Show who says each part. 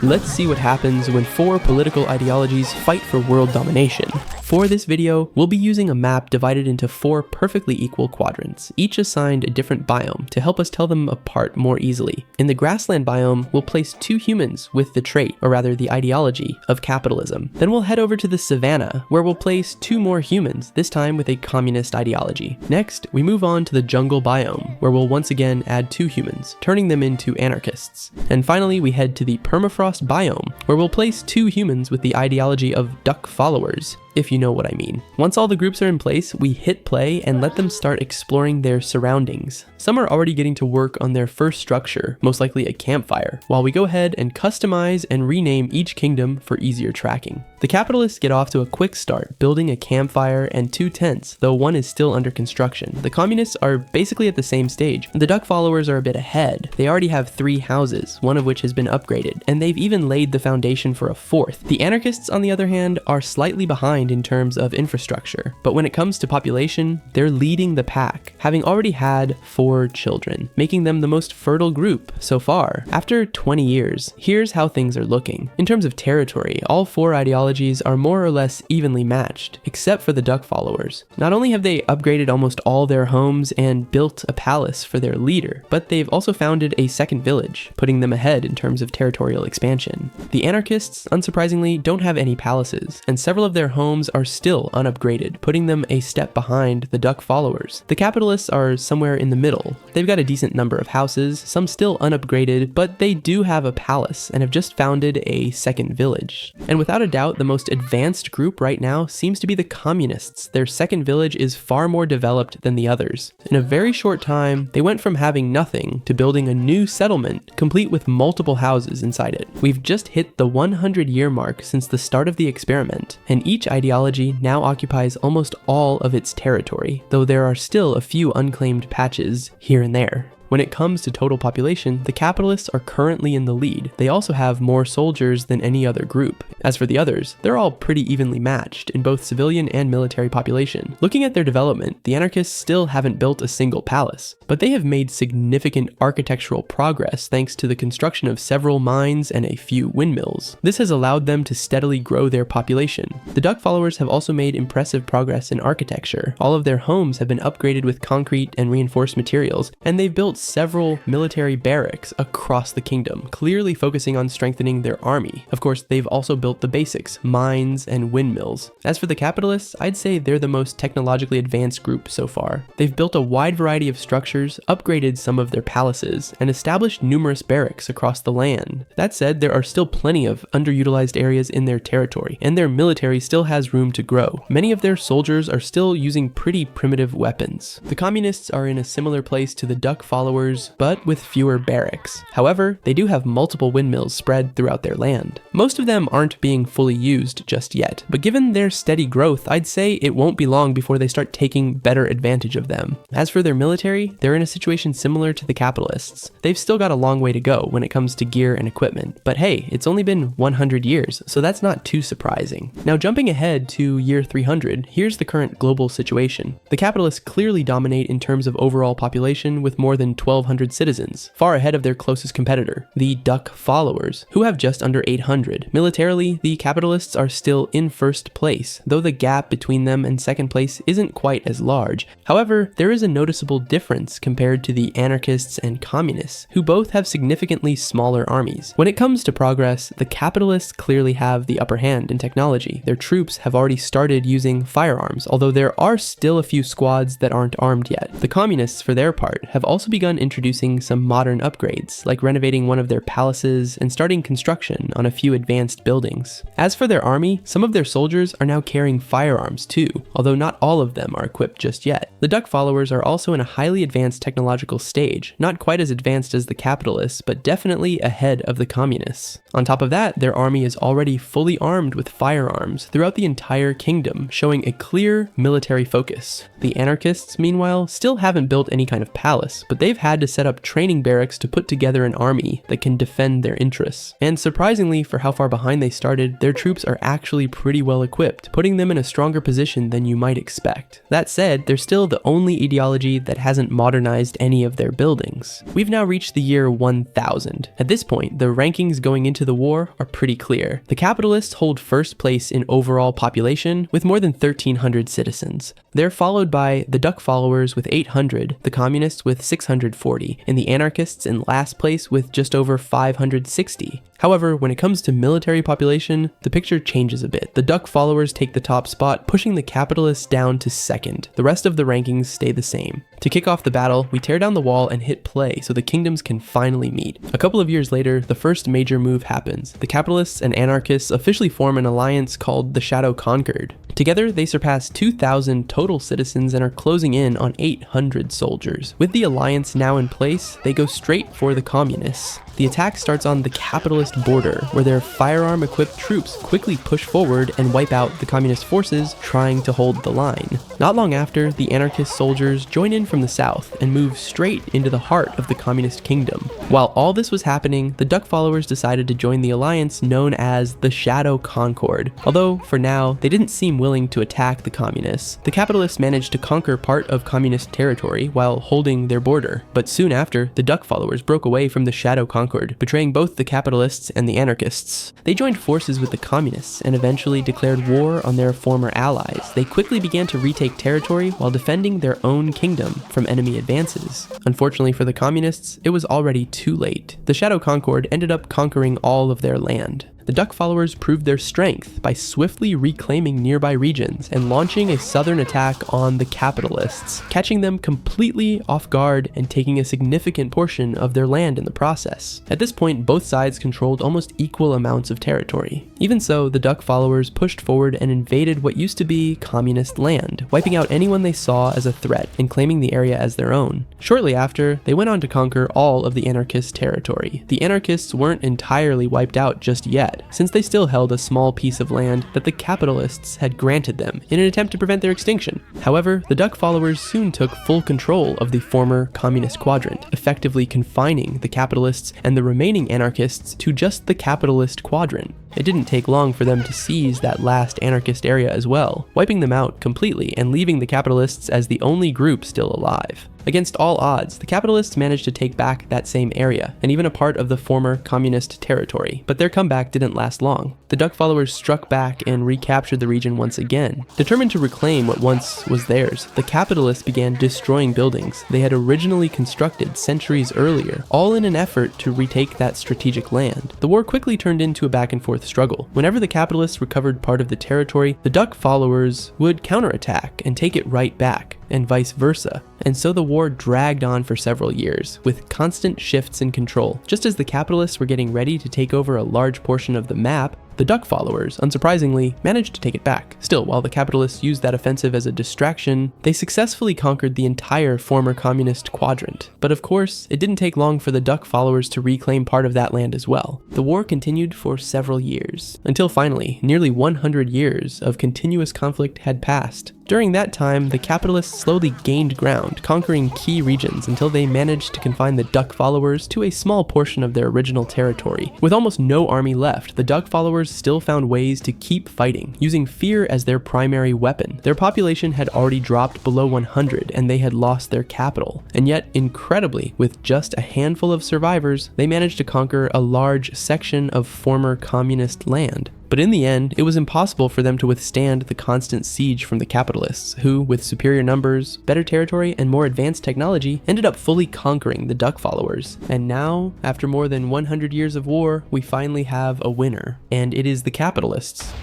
Speaker 1: Let's see what happens when 4 political ideologies fight for world domination. For this video, we'll be using a map divided into 4 perfectly equal quadrants, each assigned a different biome to help us tell them apart more easily. In the grassland biome, we'll place 2 humans with the trait, or rather the ideology, of capitalism. Then we'll head over to the savanna, where we'll place 2 more humans, this time with a communist ideology. Next, we move on to the jungle biome, where we'll once again add 2 humans, turning them into anarchists. And finally, we head to the permafrost biome, where we'll place 2 humans with the ideology of duck followers, if you know what I mean. Once all the groups are in place, we hit play and let them start exploring their surroundings. Some are already getting to work on their first structure, most likely a campfire, while we go ahead and customize and rename each kingdom for easier tracking. The capitalists get off to a quick start, building a campfire and 2 tents, though one is still under construction. The communists are basically at the same stage. The duck followers are a bit ahead. They already have 3 houses, one of which has been upgraded, and they've even laid the foundation for a 4th. The anarchists, on the other hand, are slightly behind in terms of infrastructure, but when it comes to population, they're leading the pack, having already had 4 children, making them the most fertile group so far. After 20 years, here's how things are looking. In terms of territory, all 4 ideologies are more or less evenly matched, except for the duck followers. Not only have they upgraded almost all their homes and built a palace for their leader, but they've also founded a second village, putting them ahead in terms of territorial expansion. The anarchists, unsurprisingly, don't have any palaces, and several of their homes are still unupgraded, putting them a step behind the duck followers. The capitalists are somewhere in the middle. They've got a decent number of houses, some still unupgraded, but they do have a palace and have just founded a second village. And without a doubt, the most advanced group right now seems to be the communists. Their second village is far more developed than the others. In a very short time, they went from having nothing to building a new settlement, complete with multiple houses inside it. We've just hit the 100-year mark since the start of the experiment, and each ideology now occupies almost all of its territory, though there are still a few unclaimed patches here and there. When it comes to total population, the capitalists are currently in the lead. They also have more soldiers than any other group. As for the others, they're all pretty evenly matched in both civilian and military population. Looking at their development, the anarchists still haven't built a single palace, but they have made significant architectural progress thanks to the construction of several mines and a few windmills. This has allowed them to steadily grow their population. The duck followers have also made impressive progress in architecture. All of their homes have been upgraded with concrete and reinforced materials, and they've built several military barracks across the kingdom, clearly focusing on strengthening their army. Of course, they've also built the basics, mines and windmills. As for the capitalists, I'd say they're the most technologically advanced group so far. They've built a wide variety of structures, upgraded some of their palaces, and established numerous barracks across the land. That said, there are still plenty of underutilized areas in their territory, and their military still has room to grow. Many of their soldiers are still using pretty primitive weapons. The communists are in a similar place to the duck followers, but with fewer barracks. However, they do have multiple windmills spread throughout their land. Most of them aren't being fully used just yet, but given their steady growth, I'd say it won't be long before they start taking better advantage of them. As for their military, they're in a situation similar to the capitalists. They've still got a long way to go when it comes to gear and equipment, but hey, it's only been 100 years, so that's not too surprising. Now jumping ahead to year 300, here's the current global situation. The capitalists clearly dominate in terms of overall population with more than 1,200 citizens, far ahead of their closest competitor, the duck followers, who have just under 800. Militarily, the capitalists are still in first place, though the gap between them and second place isn't quite as large. However, there is a noticeable difference compared to the anarchists and communists, who both have significantly smaller armies. When it comes to progress, the capitalists clearly have the upper hand in technology. Their troops have already started using firearms, although there are still a few squads that aren't armed yet. The communists, for their part, have also begun introducing some modern upgrades, like renovating one of their palaces and starting construction on a few advanced buildings. As for their army, some of their soldiers are now carrying firearms too, although not all of them are equipped just yet. The duck followers are also in a highly advanced technological stage, not quite as advanced as the capitalists, but definitely ahead of the communists. On top of that, their army is already fully armed with firearms throughout the entire kingdom, showing a clear military focus. The anarchists, meanwhile, still haven't built any kind of palace, but they've have had to set up training barracks to put together an army that can defend their interests. And surprisingly, for how far behind they started, their troops are actually pretty well equipped, putting them in a stronger position than you might expect. That said, they're still the only ideology that hasn't modernized any of their buildings. We've now reached the year 1000. At this point, the rankings going into the war are pretty clear. The capitalists hold first place in overall population with more than 1,300 citizens. They're followed by the Duck followers with 800, the communists with 640, and the anarchists in last place with just over 560. However, when it comes to military population, the picture changes a bit. The Duck followers take the top spot, pushing the capitalists down to second. The rest of the rankings stay the same. To kick off the battle, we tear down the wall and hit play so the kingdoms can finally meet. A couple of years later, the first major move happens. The capitalists and anarchists officially form an alliance called the Shadow Conquered. Together, they surpass 2,000 total citizens and are closing in on 800 soldiers. With the alliance now in place, they go straight for the communists. The attack starts on the capitalist border, where their firearm-equipped troops quickly push forward and wipe out the communist forces trying to hold the line. Not long after, the anarchist soldiers join in from the south and move straight into the heart of the communist kingdom. While all this was happening, the Duck followers decided to join the alliance known as the Shadow Concord. Although, for now, they didn't seem willing to attack the communists. The capitalists managed to conquer part of communist territory while holding their border. But soon after, the Duck followers broke away from the Shadow Concord, betraying both the capitalists and the anarchists. They joined forces with the communists and eventually declared war on their former allies. They quickly began to retake territory while defending their own kingdom from enemy advances. Unfortunately for the communists, it was already too late. The Shadow Concord ended up conquering all of their land. The Duck followers proved their strength by swiftly reclaiming nearby regions and launching a southern attack on the capitalists, catching them completely off guard and taking a significant portion of their land in the process. At this point, both sides controlled almost equal amounts of territory. Even so, the Duck followers pushed forward and invaded what used to be communist land, wiping out anyone they saw as a threat and claiming the area as their own. Shortly after, they went on to conquer all of the anarchist territory. The anarchists weren't entirely wiped out just yet, since they still held a small piece of land that the capitalists had granted them in an attempt to prevent their extinction. However, the Duck followers soon took full control of the former communist quadrant, effectively confining the capitalists and the remaining anarchists to just the capitalist quadrant. It didn't take long for them to seize that last anarchist area as well, wiping them out completely and leaving the capitalists as the only group still alive. Against all odds, the capitalists managed to take back that same area, and even a part of the former communist territory, but their comeback didn't last long. The Duck followers struck back and recaptured the region once again. Determined to reclaim what once was theirs, the capitalists began destroying buildings they had originally constructed centuries earlier, all in an effort to retake that strategic land. The war quickly turned into a back-and-forth struggle. Whenever the capitalists recovered part of the territory, the Duck followers would counterattack and take it right back, and vice versa. And so the war dragged on for several years, with constant shifts in control. Just as the capitalists were getting ready to take over a large portion of the map, the Duck followers, unsurprisingly, managed to take it back. Still, while the capitalists used that offensive as a distraction, they successfully conquered the entire former communist quadrant. But of course, it didn't take long for the Duck followers to reclaim part of that land as well. The war continued for several years, until finally, nearly 100 years of continuous conflict had passed. During that time, the capitalists slowly gained ground, conquering key regions until they managed to confine the Duck followers to a small portion of their original territory. With almost no army left, the Duck followers still found ways to keep fighting, using fear as their primary weapon. Their population had already dropped below 100 and they had lost their capital. And yet, incredibly, with just a handful of survivors, they managed to conquer a large section of former communist land. But in the end, it was impossible for them to withstand the constant siege from the capitalists, who, with superior numbers, better territory, and more advanced technology, ended up fully conquering the Duck followers. And now, after more than 100 years of war, we finally have a winner, and it is the capitalists.